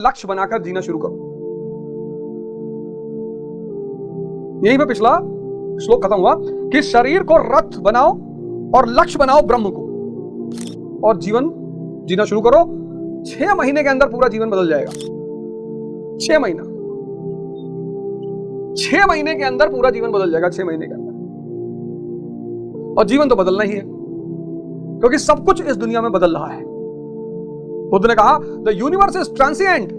लक्ष्य बनाकर जीना शुरू करो। यहीं पे पिछला श्लोक खत्म हुआ कि शरीर को रथ बनाओ और लक्ष्य बनाओ ब्रह्म को, और जीवन जीना शुरू करो। 6 महीने के अंदर पूरा जीवन बदल जाएगा। 6 महीना, 6 महीने के अंदर पूरा जीवन बदल जाएगा। 6 महीने के अंदर। और जीवन तो बदलना ही है, क्योंकि सब कुछ इस दुनिया में बदल रहा है। बुद्ध ने कहा द यूनिवर्स इज ट्रांसिएंट,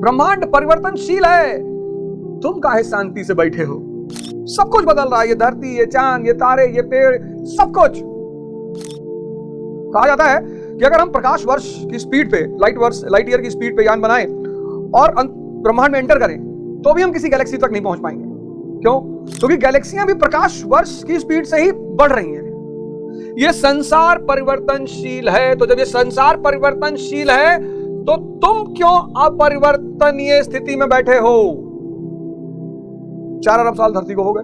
ब्रह्मांड परिवर्तनशील है, तुम काहे शांति से बैठे हो? सब कुछ बदल रहा है। ये धरती, ये चांद, ये तारे, ये पेड़, सब कुछ। कहा जाता है कि अगर हम प्रकाश वर्ष की स्पीड पे, लाइट ईयर की स्पीड पे यान बनाएं और ब्रह्मांड में एंटर करें, तो भी हम किसी गैलेक्सी तक नहीं पहुंच पाएंगे। क्यों? क्योंकि गैलेक्सियां भी प्रकाश वर्ष की स्पीड से ही बढ़ रही हैं। ये संसार परिवर्तनशील है। तो जब ये संसार परिवर्तनशील है, तो तुम क्यों अपरिवर्तनीय स्थिति में बैठे हो? 4 अरब साल धरती को हो गए,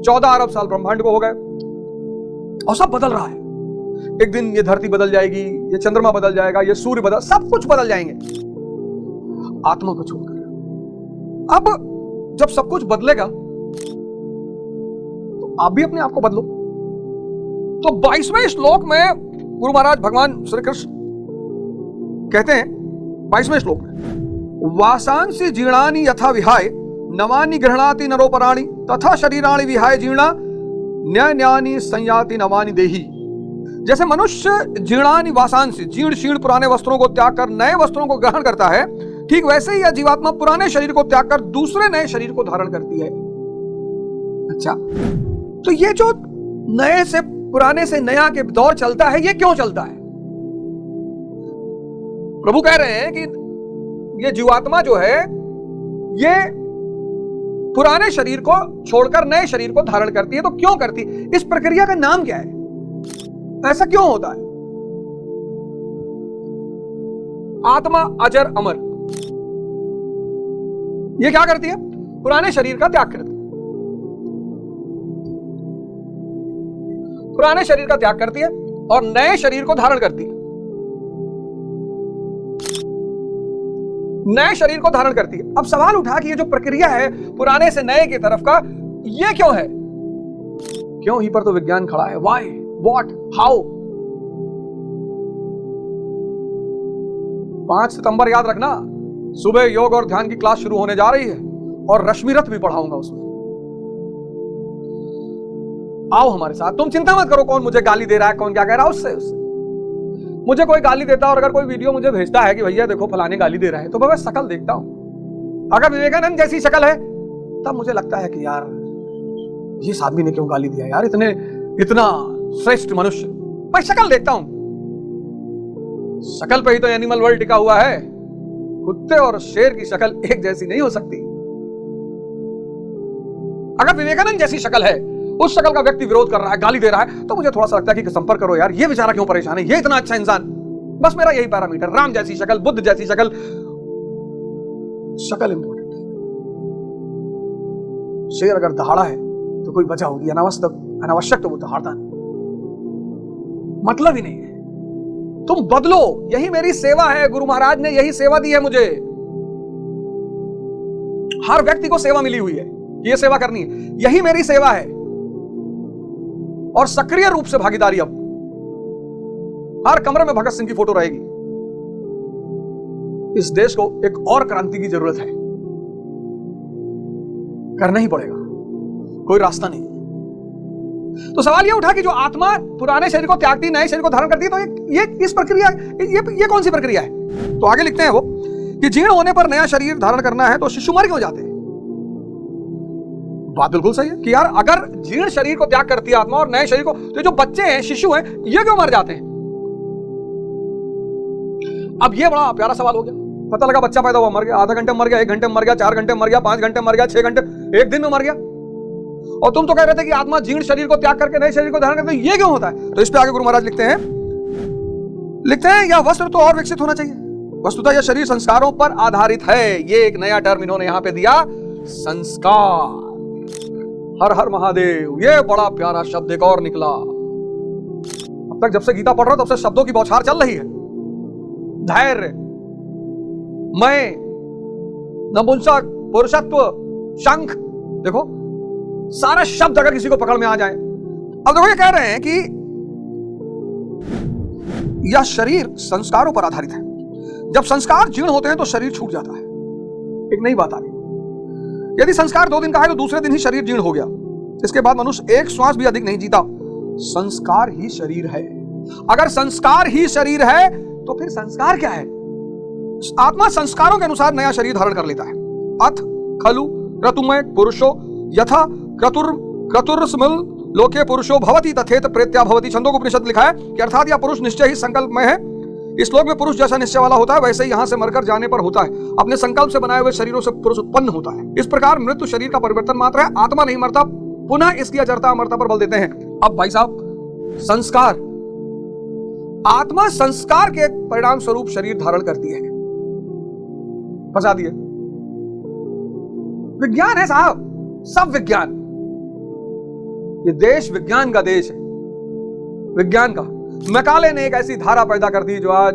14 अरब साल ब्रह्मांड को हो गए, और सब बदल रहा है। एक दिन ये धरती बदल जाएगी, ये चंद्रमा बदल जाएगा, ये सूर्य बदल, सब कुछ बदल जाएंगे आत्मा को छोड़कर। अब जब सब कुछ बदलेगा, तो आप भी अपने आप को बदलो। तो 22वें श्लोक में गुरु महाराज भगवान श्री कृष्ण कहते हैं, 22वें श्लोक में, वासांसि जीर्णानि यथा विहाय नवानि गृह्णाति नरोपराणि तथा शरीराणि विहाय जीर्णा न्यान्यानि संयाति नवानि देहि। जैसे मनुष्य जीर्णानि वासांसि, जीर्ण शीर्ण पुराने वस्त्रों को त्याग कर नए वस्त्रों को ग्रहण करता है, ठीक वैसे ही यह जीवात्मा पुराने शरीर को त्याग कर दूसरे नए शरीर को धारण करती है। अच्छा, तो ये जो नए से पुराने से नया के दौर चलता है, ये क्यों चलता है? प्रभु कह रहे हैं कि ये जीवात्मा जो है, ये पुराने शरीर को छोड़कर नए शरीर को धारण करती है। तो क्यों करती? इस प्रक्रिया का नाम क्या है? ऐसा क्यों होता है? आत्मा अजर अमर, ये क्या करती है? पुराने शरीर का त्याग करती है। पुराने शरीर का त्याग करती है और नए शरीर को धारण करती है। नए शरीर को धारण करती है। अब सवाल उठा कि ये जो प्रक्रिया है पुराने से नए की तरफ का, ये क्यों है? क्यों ही पर तो विज्ञान खड़ा है। Why, what, how. 5 सितंबर याद रखना, सुबह योग और ध्यान की क्लास शुरू होने जा रही है, और रश्मि रथ भी पढ़ाऊंगा उसमें। आओ हमारे साथ। तुम चिंता मत करो कौन मुझे गाली दे रहा है, कौन क्या कह रहा है। उससे मुझे कोई गाली देता है, और अगर कोई वीडियो मुझे भेजता है कि भैया देखो फलाने गाली दे रहा है, तो मैं शक्ल देखता हूं। अगर विवेकानंद जैसी शक्ल है, तब मुझे लगता है कि यार ये आदमी ने क्यों गाली दिया यार, इतना श्रेष्ठ मनुष्य। मैं शक्ल देखता हूं। शक्ल पे ही तो एनिमल वर्ल्ड टिका हुआ है। कुत्ते और शेर की शक्ल एक जैसी नहीं हो सकती। अगर विवेकानंद जैसी शक्ल है, उस शक्ल का व्यक्ति विरोध कर रहा है, गाली दे रहा है, तो मुझे थोड़ा सा लगता है कि संपर्क करो यार, ये बेचारा क्यों परेशान है, ये इतना अच्छा इंसान। बस मेरा यही पैरामीटर, राम जैसी शक्ल, बुद्ध जैसी शक्ल। शक्ल इंपॉर्टेंट है। शेर अगर दहाड़ा है तो कोई वजह होगी, अनावश्यक तो वो दहाड़ता नहीं, मतलब ही नहीं है। तुम बदलो, यही मेरी सेवा है। गुरु महाराज ने यही सेवा दी है मुझे। हर व्यक्ति को सेवा मिली हुई है, ये सेवा करनी है, यही मेरी सेवा है। और सक्रिय रूप से भागीदारी। अब हर कमरे में भगत सिंह की फोटो रहेगी। इस देश को एक और क्रांति की जरूरत है, करना ही पड़ेगा, कोई रास्ता नहीं। तो सवाल यह उठा कि जो आत्मा पुराने शरीर को त्यागती, नए शरीर को धारण करती है, तो ये इस प्रक्रिया, ये कौन सी प्रक्रिया है? तो आगे लिखते हैं वो कि जीर्ण होने पर नया शरीर धारण करना है तो शिशु मर क्यों जाते हैं? बात बिल्कुल सही है कि यार अगर जीर्ण शरीर को त्याग करती है आत्मा और नए शरीर को, तो जो बच्चे हैं, शिशु हैं, ये क्यों मर जाते हैं? अब ये बड़ा प्यारा सवाल हो गया। पता लगा बच्चा पैदा हुआ, मर गया, आधा घंटे में मर गया, 1 घंटे में मर गया, 4 घंटे में मर गया, 5 घंटे में मर गया, 6 घंटे, 1 दिन में मर गया। और तुम तो कह रहे थे कि आत्मा जीर्ण शरीर को त्याग करके नए शरीर को धारण करते हैं, ये क्यों होता है? तो इस पे आगे गुरु महाराज लिखते हैं यह वस्त्र तो और विकसित होना चाहिए। वस्तुतः यह शरीर संस्कारों पर आधारित है। ये एक नया टर्म इन्होंने यहां पे दिया, संस्कार। हर हर महादेव, ये बड़ा प्यारा शब्द एक और निकला। अब तक जब से गीता पढ़ रहा हूं तब से शब्दों की बौछार चल रही है। धैर्य, मैं, नपुंसक, पुरुषत्व, शंख, देखो सारा शब्द अगर किसी को पकड़ में आ जाए। अब देखो ये कह रहे हैं कि यह शरीर संस्कारों पर आधारित है। जब संस्कार जीर्ण होते हैं तो शरीर छूट जाता है। एक नई बात आ गई, यदि संस्कार 2 दिन का है तो दूसरे दिन ही शरीर जीर्ण हो गया। इसके बाद मनुष्य एक श्वास भी अधिक नहीं जीता। संस्कार ही शरीर है। अगर संस्कार ही शरीर है तो फिर संस्कार क्या है? आत्मा संस्कारों के अनुसार नया शरीर धारण कर लेता है। अथ खलु क्रतुमय पुरुषो यथा क्रतुर्स्मल लोके पुरुषो भवति तथेत प्रेत्या भवति। छंदोपनिषद लिखा है कि अर्थात यह पुरुष निश्चय ही संकल्प में है। इस श्लोक में पुरुष जैसा निश्चय वाला होता है वैसे ही यहां से मरकर जाने पर होता है। अपने संकल्प से बनाए हुए शरीरों से पुरुष उत्पन्न होता है। इस प्रकार मृत्यु शरीर का परिवर्तन मात्र है, आत्मा नहीं मरता। पुनः इसकी अजरता अमरता पर बल देते हैं। अब भाई साहब, संस्कार, आत्मा संस्कार के परिणाम स्वरूप शरीर धारण करती है। फंसा दिए। विज्ञान है साहब, सब विज्ञान। ये देश विज्ञान का देश है, विज्ञान का। मैकाले ने एक ऐसी धारा पैदा कर दी जो आज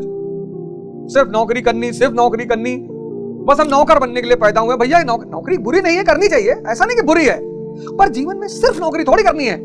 सिर्फ नौकरी करनी, सिर्फ नौकरी करनी, बस हम नौकर बनने के लिए पैदा हुए। भैया नौकरी बुरी नहीं है, करनी चाहिए, ऐसा नहीं कि बुरी है, पर जीवन में सिर्फ नौकरी थोड़ी करनी है।